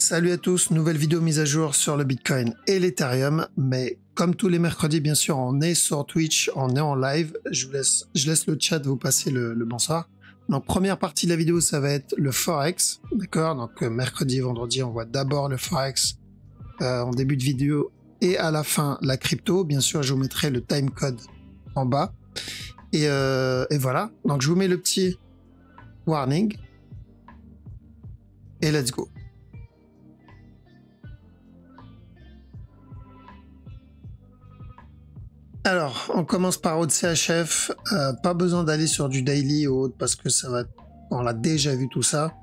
Salut à tous, nouvelle vidéo mise à jour sur le Bitcoin et l'Ethereum, mais comme tous les mercredis, bien sûr, on est sur Twitch, on est en live. Je laisse le chat vous passer le bonsoir. Donc, première partie de la vidéo, ça va être le Forex, d'accord? Donc, mercredi et vendredi, on voit d'abord le Forex en début de vidéo et à la fin, la crypto. Bien sûr, je vous mettrai le timecode en bas. Et voilà, donc je vous mets le petit warning et let's go. Alors, on commence par OCHF. Pas besoin d'aller sur du daily ou autre parce que ça va. On l'a déjà vu tout ça.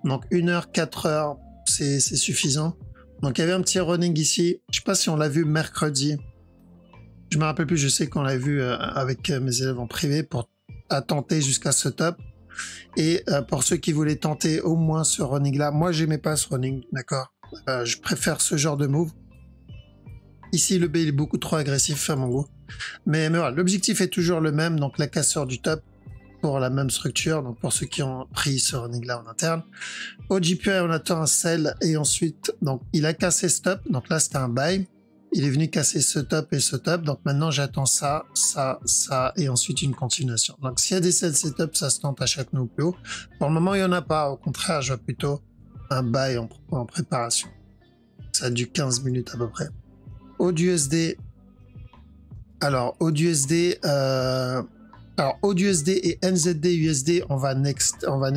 Donc 1 heure, 4 heures, c'est suffisant. Donc il y avait un petit running ici. Je sais pas si on l'a vu mercredi. Je me rappelle plus. Je sais qu'on l'a vu avec mes élèves en privé pour tenter jusqu'à ce top. Et pour ceux qui voulaient tenter au moins ce running là, moi j'aimais pas ce running, d'accord. Je préfère ce genre de move. Ici le B il est beaucoup trop agressif à mon goût. Mais voilà, l'objectif est toujours le même, donc la cassure du top pour la même structure, donc pour ceux qui ont pris ce running là en interne. Au GPI, on attend un sell et ensuite, donc il a cassé ce top, donc là c'était un buy. Il est venu casser ce top et ce top, donc maintenant j'attends ça, ça, ça et ensuite une continuation. Donc s'il y a des sell setup, ça se tente à chaque nouveau plus haut. Pour le moment, il n'y en a pas, au contraire, je vois plutôt un buy en préparation. Ça a du 15 minutes à peu près. Au USD. Alors, AUDUSD et NZD USD, on va nexter, on va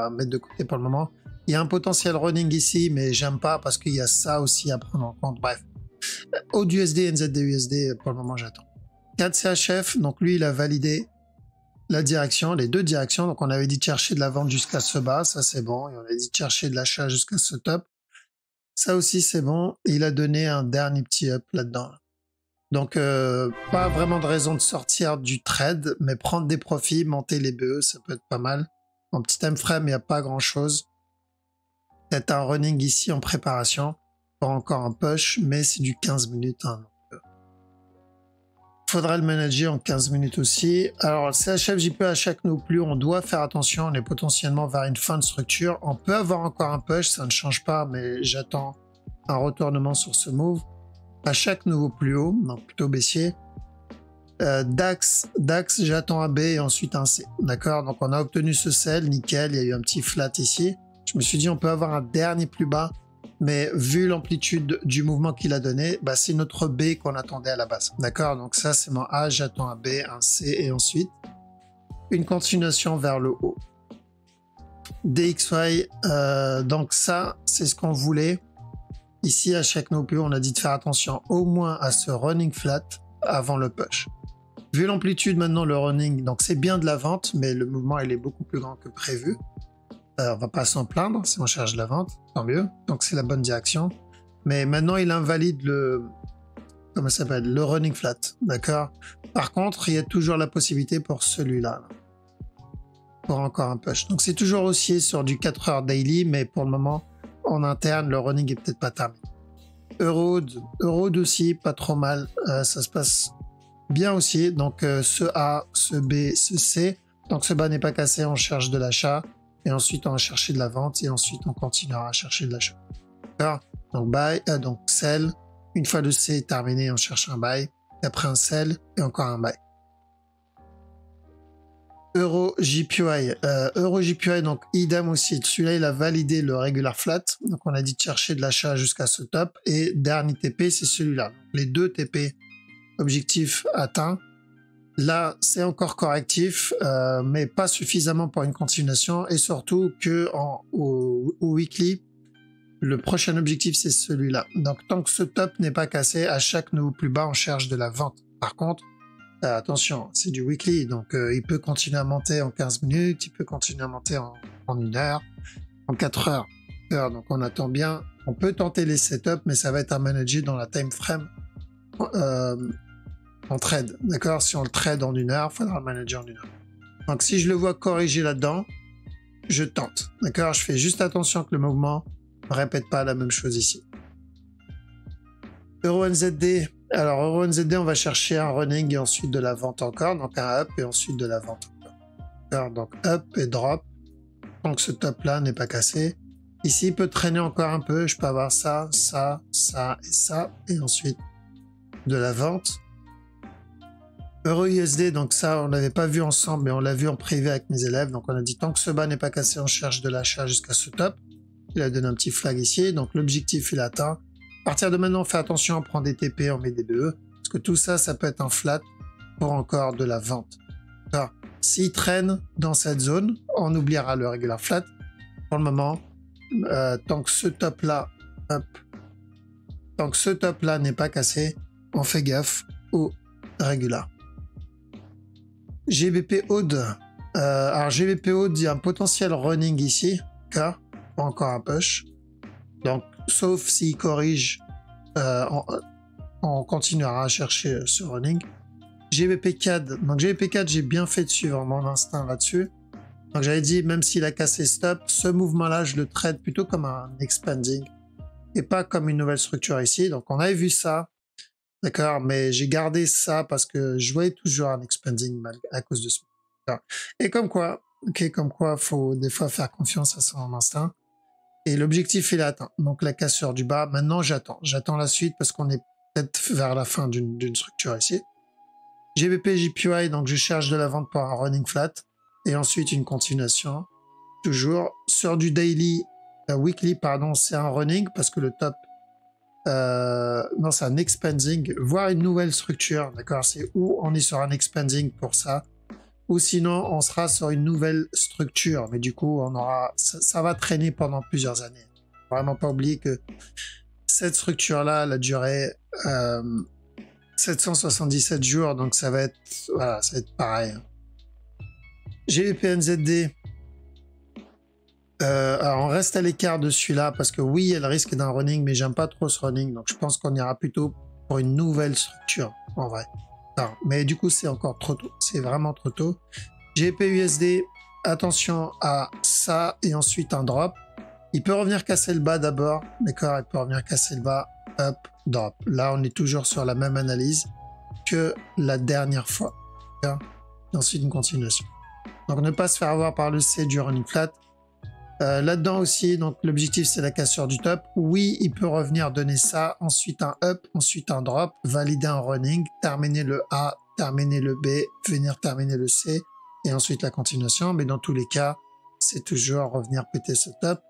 mettre de côté pour le moment. Il y a un potentiel running ici, mais j'aime pas parce qu'il y a ça aussi à prendre en compte. Bref, AUDUSD, NZD USD, pour le moment, j'attends. 4CHF, donc lui, il a validé la direction, les deux directions. Donc, on avait dit de chercher de la vente jusqu'à ce bas, ça c'est bon. Et on avait dit de chercher de l'achat jusqu'à ce top. Ça aussi, c'est bon. Et il a donné un dernier petit up là-dedans. Donc, pas vraiment de raison de sortir du trade, mais prendre des profits, monter les BE, ça peut être pas mal. En petit time frame, il n'y a pas grand-chose. Peut-être un running ici en préparation, pas encore un push, mais c'est du 15 minutes. Hein, faudra le manager en 15 minutes aussi. Alors, CHF, JP, à chaque no plus, on doit faire attention, on est potentiellement vers une fin de structure. On peut avoir encore un push, ça ne change pas, mais j'attends un retournement sur ce move. À chaque nouveau plus haut, donc plutôt baissier. DAX, j'attends un B et ensuite un C. D'accord, donc on a obtenu ce sell, nickel, il y a eu un petit flat ici. Je me suis dit on peut avoir un dernier plus bas, mais vu l'amplitude du mouvement qu'il a donné, bah, c'est notre B qu'on attendait à la base. D'accord, donc ça c'est mon A, j'attends un B, un C et ensuite une continuation vers le haut. DXY, donc ça c'est ce qu'on voulait. Ici, à chaque no plus, on a dit de faire attention au moins à ce running flat avant le push. Vu l'amplitude maintenant, le running, donc c'est bien de la vente, mais le mouvement il est beaucoup plus grand que prévu. On va pas s'en plaindre si on cherche de la vente, tant mieux. Donc c'est la bonne direction. Mais maintenant, il invalide le, comment ça s'appelle, le running flat, d'accord. Par contre, il y a toujours la possibilité pour celui-là, pour encore un push. Donc c'est toujours haussier sur du 4 heures daily, mais pour le moment. En interne, le running est peut-être pas terminé. Euroad aussi, pas trop mal. Ça se passe bien aussi. Donc, ce A, ce B, ce C. Tant que ce bas n'est pas cassé, on cherche de l'achat. Et ensuite, on va chercher de la vente. Et ensuite, on continuera à chercher de l'achat. D'accord? Donc, buy, donc sell. Une fois le C est terminé, on cherche un buy. Et après un sell et encore un buy. EURJPY, donc idem aussi. Celui-là, il a validé le regular flat. Donc, on a dit de chercher de l'achat jusqu'à ce top. Et dernier TP, c'est celui-là. Les deux TP, objectif atteint. Là, c'est encore correctif, mais pas suffisamment pour une continuation. Et surtout que au weekly, le prochain objectif, c'est celui-là. Donc, tant que ce top n'est pas cassé, à chaque nouveau plus bas, on cherche de la vente. Par contre, attention, c'est du weekly, donc il peut continuer à monter en 15 minutes, il peut continuer à monter en 1 heure, en 4 heures. Donc on attend bien, on peut tenter les setups, mais ça va être à manager dans la time frame en trade. D'accord, si on le trade en 1 heure, il faudra le manager en 1 heure. Donc si je le vois corriger là-dedans, je tente. D'accord, je fais juste attention que le mouvement ne répète pas la même chose ici. EURNZD. Alors, EURNZD, on va chercher un running et ensuite de la vente encore. Donc, un up et ensuite de la vente encore. Donc, up et drop. Tant que ce top-là n'est pas cassé. Ici, il peut traîner encore un peu. Je peux avoir ça, ça, ça et ça. Et ensuite, de la vente. EURUSD, donc ça, on l'avait pas vu ensemble, mais on l'a vu en privé avec mes élèves. Donc on a dit, tant que ce bas n'est pas cassé, on cherche de l'achat jusqu'à ce top. Il a donné un petit flag ici. Donc l'objectif, il est atteint. À partir de maintenant, on fait attention, on prend des TP, on met des BE. Parce que tout ça, ça peut être un flat pour encore de la vente. Alors, s'il traîne dans cette zone, on oubliera le regular flat. Pour le moment, tant que ce top-là, tant que ce top-là n'est pas cassé, on fait gaffe au regular. GBP Aude. Alors GBP Aude, il y a un potentiel running ici, car pas encore un push. Donc, sauf s'il corrige, on continuera à chercher ce running. GBP CAD. Donc GBP CAD, j'ai bien fait de suivre mon instinct là-dessus. Donc j'avais dit, même s'il a cassé stop, ce mouvement-là, je le traite plutôt comme un expanding et pas comme une nouvelle structure ici. Donc on avait vu ça. D'accord, mais j'ai gardé ça parce que je voyais toujours un expanding à cause de ce. Et comme quoi, faut des fois faire confiance à son instinct. Et l'objectif, il est atteint. Donc la cassure du bas, maintenant j'attends. J'attends la suite parce qu'on est peut-être vers la fin d'une structure ici. GBP JPY, donc je cherche de la vente pour un running flat. Et ensuite une continuation. Toujours sur du daily, weekly, pardon, c'est un running parce que le top. Non, c'est un expanding, voire une nouvelle structure, d'accord? C'est où on est sur un expanding pour ça, ou sinon on sera sur une nouvelle structure, mais du coup on aura, ça va traîner pendant plusieurs années. Vraiment pas oublier que cette structure-là, elle a duré 777 jours, donc ça va être, voilà, ça va être pareil. GBP-NZD. Alors on reste à l'écart de celui-là parce que oui, il y a le risque d'un running, mais j'aime pas trop ce running, donc je pense qu'on ira plutôt pour une nouvelle structure en vrai. Non, mais du coup, c'est encore trop tôt. C'est vraiment trop tôt. GBP-USD, attention à ça et ensuite un drop. Il peut revenir casser le bas d'abord, d'accord? Il peut revenir casser le bas, up, drop. Là, on est toujours sur la même analyse que la dernière fois. Et ensuite, une continuation. Donc, ne pas se faire avoir par le C du running flat. Là-dedans aussi, donc l'objectif c'est la cassure du top. Oui, il peut revenir donner ça, ensuite un up, ensuite un drop, valider un running, terminer le A, terminer le B, venir terminer le C, et ensuite la continuation. Mais dans tous les cas, c'est toujours revenir péter ce top.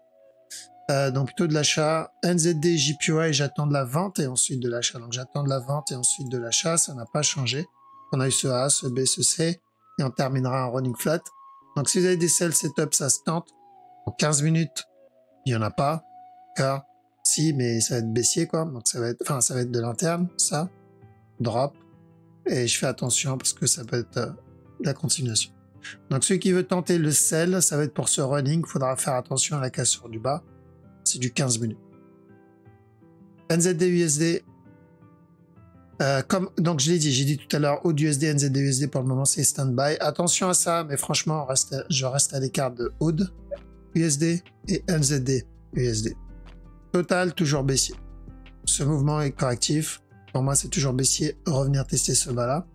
Donc plutôt de l'achat. NZD, JPY, j'attends de la vente et ensuite de l'achat. Donc j'attends de la vente et ensuite de l'achat, ça n'a pas changé. On a eu ce A, ce B, ce C, et on terminera un running flat. Donc si vous avez des sell setup, ça se tente. En 15 minutes, il n'y en a pas, car si, mais ça va être baissier, quoi. Donc ça va être, enfin, ça va être de l'interne, ça, drop, et je fais attention parce que ça peut être la continuation. Donc celui qui veut tenter le sell, ça va être pour ce running, il faudra faire attention à la cassure du bas, c'est du 15 minutes. NZD USD, donc je l'ai dit, j'ai dit tout à l'heure, AUD USD, NZD USD pour le moment c'est stand-by. Attention à ça, mais franchement, je reste à l'écart de AUD USD et NZD USD. Total, toujours baissier. Ce mouvement est correctif. Pour moi, c'est toujours baissier. Revenir tester ce bas-là.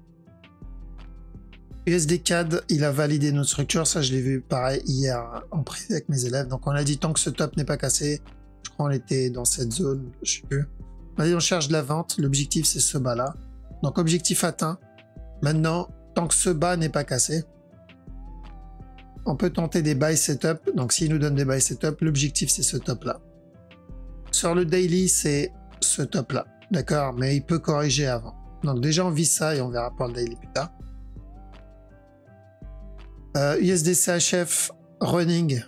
USD CAD, il a validé notre structure. Ça, je l'ai vu pareil hier en privé avec mes élèves. Donc, on a dit tant que ce top n'est pas cassé, je crois qu'on était dans cette zone, je sais plus. On a dit on cherche de la vente. L'objectif, c'est ce bas-là. Donc, objectif atteint. Maintenant, tant que ce bas n'est pas cassé, on peut tenter des buy setup. Donc, s'il nous donne des buy setup, l'objectif, c'est ce top-là. Sur le daily, c'est ce top-là. D'accord? Mais il peut corriger avant. Donc, déjà, on vise ça et on verra pour le daily plus tard. USD CHF, running.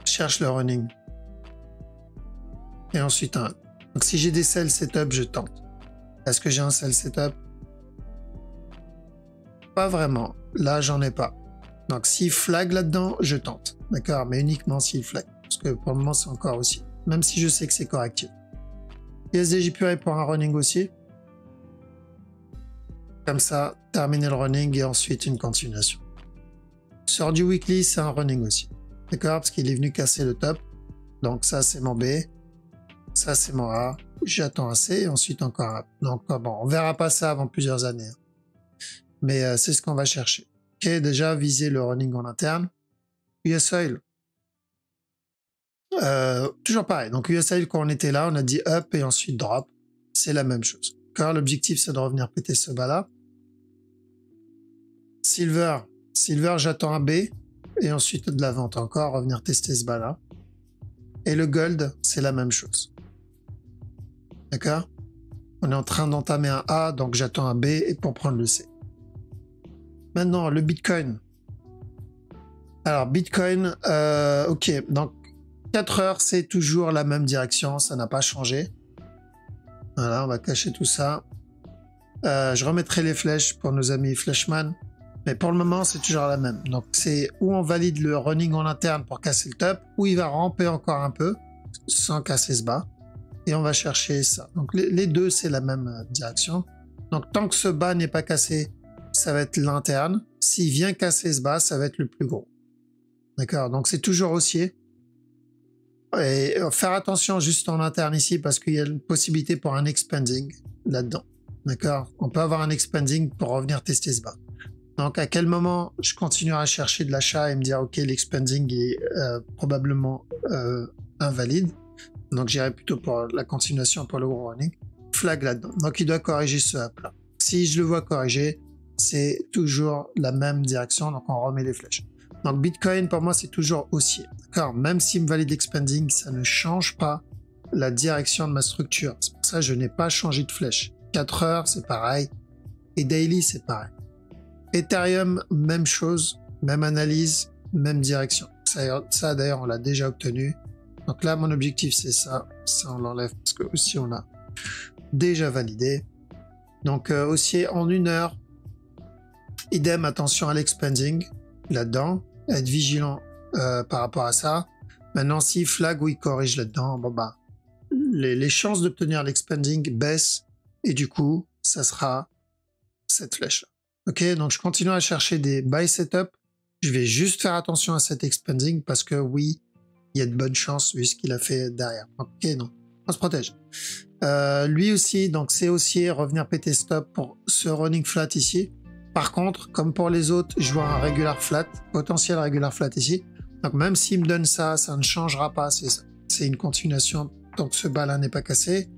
Cherche le running. Et ensuite, un. Donc, si j'ai des sell setup, je tente. Est-ce que j'ai un sell setup? Pas vraiment. Là, j'en ai pas. Donc, s'il flag là-dedans, je tente. D'accord? Mais uniquement s'il flag. Parce que pour le moment, c'est encore aussi. Même si je sais que c'est correctif. USD JPY pour un running aussi. Comme ça, terminer le running et ensuite une continuation. Sur du weekly, c'est un running aussi. D'accord? Parce qu'il est venu casser le top. Donc, ça, c'est mon B. Ça, c'est mon A. J'attends un C et ensuite encore un A. Donc, bon, on verra pas ça avant plusieurs années. Mais c'est ce qu'on va chercher. Ok, déjà, viser le running en interne. US Oil. Toujours pareil. Donc USL, quand on était là, on a dit up et ensuite drop. C'est la même chose. Car l'objectif, c'est de revenir péter ce bas-là. Silver, j'attends un B et ensuite de la vente encore, revenir tester ce bas-là. Et le gold, c'est la même chose. D'accord? On est en train d'entamer un A, donc j'attends un B et pour prendre le C. Maintenant, le Bitcoin. Alors, Bitcoin, ok, donc 4 heures, c'est toujours la même direction, ça n'a pas changé. Voilà, on va cacher tout ça. Je remettrai les flèches pour nos amis Flashman. Mais pour le moment, c'est toujours la même. Donc, c'est où on valide le running en interne pour casser le top, ou il va ramper encore un peu, sans casser ce bas. Et on va chercher ça. Donc, les deux, c'est la même direction. Donc, tant que ce bas n'est pas cassé, ça va être l'interne. S'il vient casser ce bas, ça va être le plus gros. D'accord? Donc, c'est toujours haussier. Et faire attention juste en interne ici, parce qu'il y a une possibilité pour un expanding là-dedans. D'accord? On peut avoir un expanding pour revenir tester ce bas. Donc, à quel moment je continuerai à chercher de l'achat et me dire, OK, l'expanding est probablement invalide. Donc, j'irai plutôt pour la continuation pour le gros running. Flag là-dedans. Donc, il doit corriger ce up-là. Si je le vois corriger, c'est toujours la même direction. Donc, on remet les flèches. Donc, Bitcoin, pour moi, c'est toujours haussier. D'accord? Même s'il me valide l'expanding, ça ne change pas la direction de ma structure. C'est pour ça que je n'ai pas changé de flèche. 4 heures, c'est pareil. Et daily, c'est pareil. Ethereum, même chose, même analyse, même direction. Ça d'ailleurs, on l'a déjà obtenu. Donc là, mon objectif, c'est ça. Ça, on l'enlève parce que aussi, on l'a déjà validé. Donc, haussier en 1 heure. Idem, attention à l'expanding là-dedans. Être vigilant par rapport à ça. Maintenant, si flag ou il corrige là-dedans, bon bah, les chances d'obtenir l'expanding baissent et du coup, ça sera cette flèche-là. Ok, donc je continue à chercher des buy setup. Je vais juste faire attention à cet expanding parce que oui, il y a de bonnes chances vu ce qu'il a fait derrière. Ok, non, on se protège. Lui aussi, donc c'est haussier, revenir péter stop pour ce running flat ici. Par contre, comme pour les autres, je vois un regular flat, potentiel regular flat ici. Donc même s'il me donne ça, ça ne changera pas. C'est une continuation tant que ce bas-là n'est pas cassé.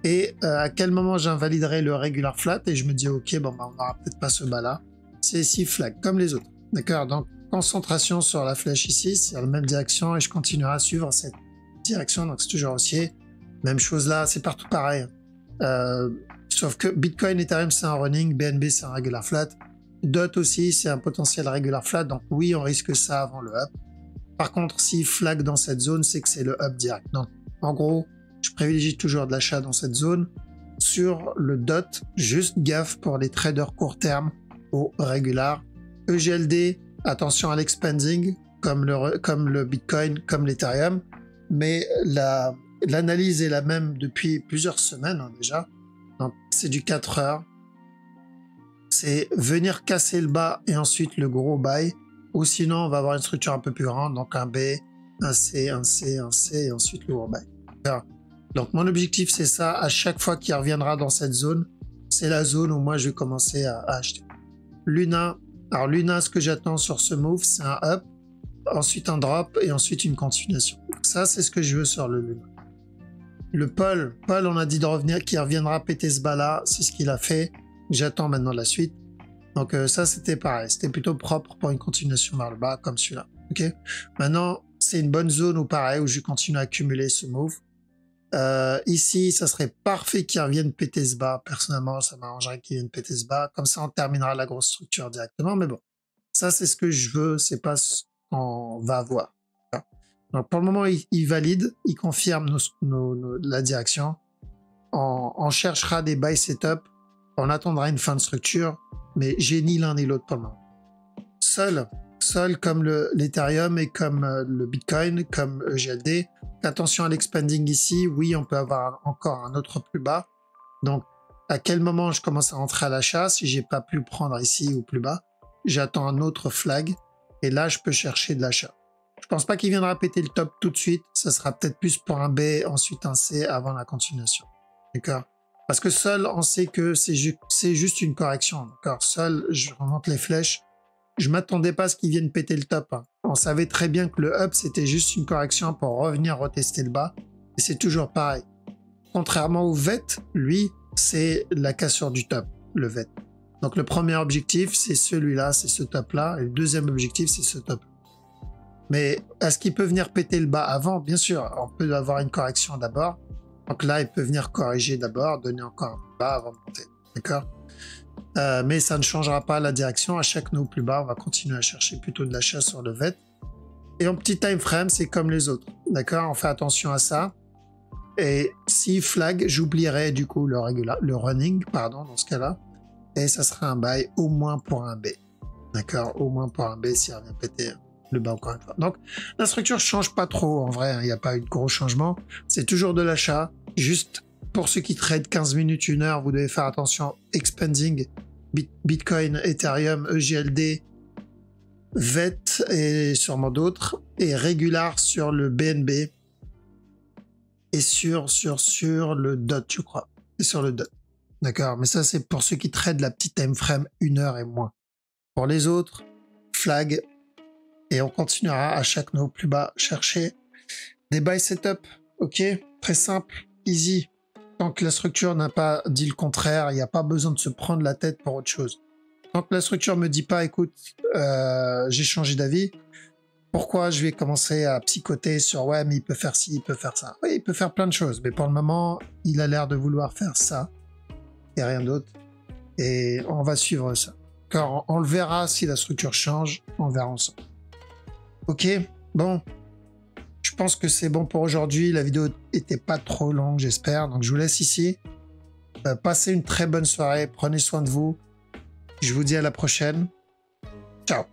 Et à quel moment j'invaliderai le regular flat et je me dis ok, bon, bah, on n'aura peut-être pas ce bas-là. C'est 6 flags comme les autres. D'accord? Donc concentration sur la flèche ici, c'est la même direction et je continuerai à suivre cette direction. Donc c'est toujours haussier. Même chose là, c'est partout pareil. Sauf que Bitcoin, Ethereum, c'est un running, BNB, c'est un regular flat. DOT aussi, c'est un potentiel regular flat. Donc oui, on risque ça avant le up. Par contre, si flag dans cette zone, c'est que c'est le up direct. Donc en gros, je privilégie toujours de l'achat dans cette zone. Sur le DOT, juste gaffe pour les traders court terme au regular. EGLD, attention à l'expanding, comme le Bitcoin, comme l'Ethereum. Mais l'analyse est la même depuis plusieurs semaines hein, déjà. C'est du 4 heures. C'est venir casser le bas et ensuite le gros buy. Ou sinon, on va avoir une structure un peu plus grande. Donc un B, un C, un C, un C et ensuite le gros buy. Alors, donc mon objectif, c'est ça. À chaque fois qu'il reviendra dans cette zone, c'est la zone où moi, je vais commencer à acheter. Luna. Alors Luna, ce que j'attends sur ce move, c'est un up, ensuite un drop et ensuite une continuation. Ça, c'est ce que je veux sur le Luna. Le Paul, on a dit de revenir, qui reviendra péter ce bas-là. C'est ce qu'il a fait. J'attends maintenant la suite. Donc ça, c'était pareil. C'était plutôt propre pour une continuation vers le bas, comme celui-là. Ok. Maintenant, c'est une bonne zone où pareil, où je continue à accumuler ce move. Ici, ça serait parfait qu'il revienne péter ce bas. Personnellement, ça m'arrangerait qu'il vienne péter ce bas. Comme ça, on terminera la grosse structure directement. Mais bon, ça, c'est ce que je veux. C'est pas ce qu'on va avoir. Donc pour le moment, il valide, il confirme la direction. On cherchera des buy setup, on attendra une fin de structure, mais j'ai ni l'un ni l'autre pour le moment. Sol comme l'Ethereum et comme le Bitcoin, comme EGLD. Attention à l'expanding ici, oui, on peut avoir encore un autre plus bas. Donc à quel moment je commence à rentrer à l'achat, si j'ai pas pu prendre ici ou plus bas, j'attends un autre flag et là je peux chercher de l'achat. Je pense pas qu'il viendra péter le top tout de suite. Ça sera peut-être plus pour un B, ensuite un C avant la continuation. D'accord? Parce que seul, on sait que c'est juste une correction. D'accord? Seul, je remonte les flèches. Je m'attendais pas à ce qu'il vienne péter le top. Hein. on savait très bien que le up, c'était juste une correction pour revenir retester le bas. Et c'est toujours pareil. Contrairement au VET, lui, c'est la cassure du top, le VET. Donc le premier objectif, c'est celui-là, c'est ce top-là. Et le deuxième objectif, c'est ce top. Mais est-ce qu'il peut venir péter le bas avant? Bien sûr, on peut avoir une correction d'abord. Donc là, il peut venir corriger d'abord, donner encore un peu bas avant de monter. D'accord? Mais ça ne changera pas la direction. À chaque nœud plus bas, on va continuer à chercher plutôt de l'achat sur le VET. Et en petit time frame, c'est comme les autres. D'accord? On fait attention à ça. Et si flag, j'oublierai du coup le running, pardon, dans ce cas-là. Et ça sera un buy au moins pour un B. D'accord? Au moins pour un B si on vient péter le bas encore une fois. Donc, la structure change pas trop en vrai. Il n'y a pas eu de gros changement. C'est toujours de l'achat. Juste pour ceux qui trade 15 minutes, 1 heure, vous devez faire attention. Expanding, Bitcoin, Ethereum, EGLD, VET et sûrement d'autres. Et régular sur le BNB. Et sur le DOT, je crois. Et sur le DOT. D'accord? Mais ça, c'est pour ceux qui traitent la petite time frame 1 heure et moins. Pour les autres, flag. Et on continuera à chaque nœud plus bas chercher des buy setup. Ok? Très simple, easy. Tant que la structure n'a pas dit le contraire, il n'y a pas besoin de se prendre la tête pour autre chose. Tant que la structure me dit pas, écoute, j'ai changé d'avis. Pourquoi je vais commencer à psychoter sur ouais, mais il peut faire ci, il peut faire ça. Oui, il peut faire plein de choses, mais pour le moment, il a l'air de vouloir faire ça et rien d'autre. Et on va suivre ça. Quand on le verra si la structure change, on verra ensemble. Ok, bon. Je pense que c'est bon pour aujourd'hui. La vidéo était pas trop longue, j'espère. Donc je vous laisse ici. Passez une très bonne soirée. Prenez soin de vous. Je vous dis à la prochaine. Ciao.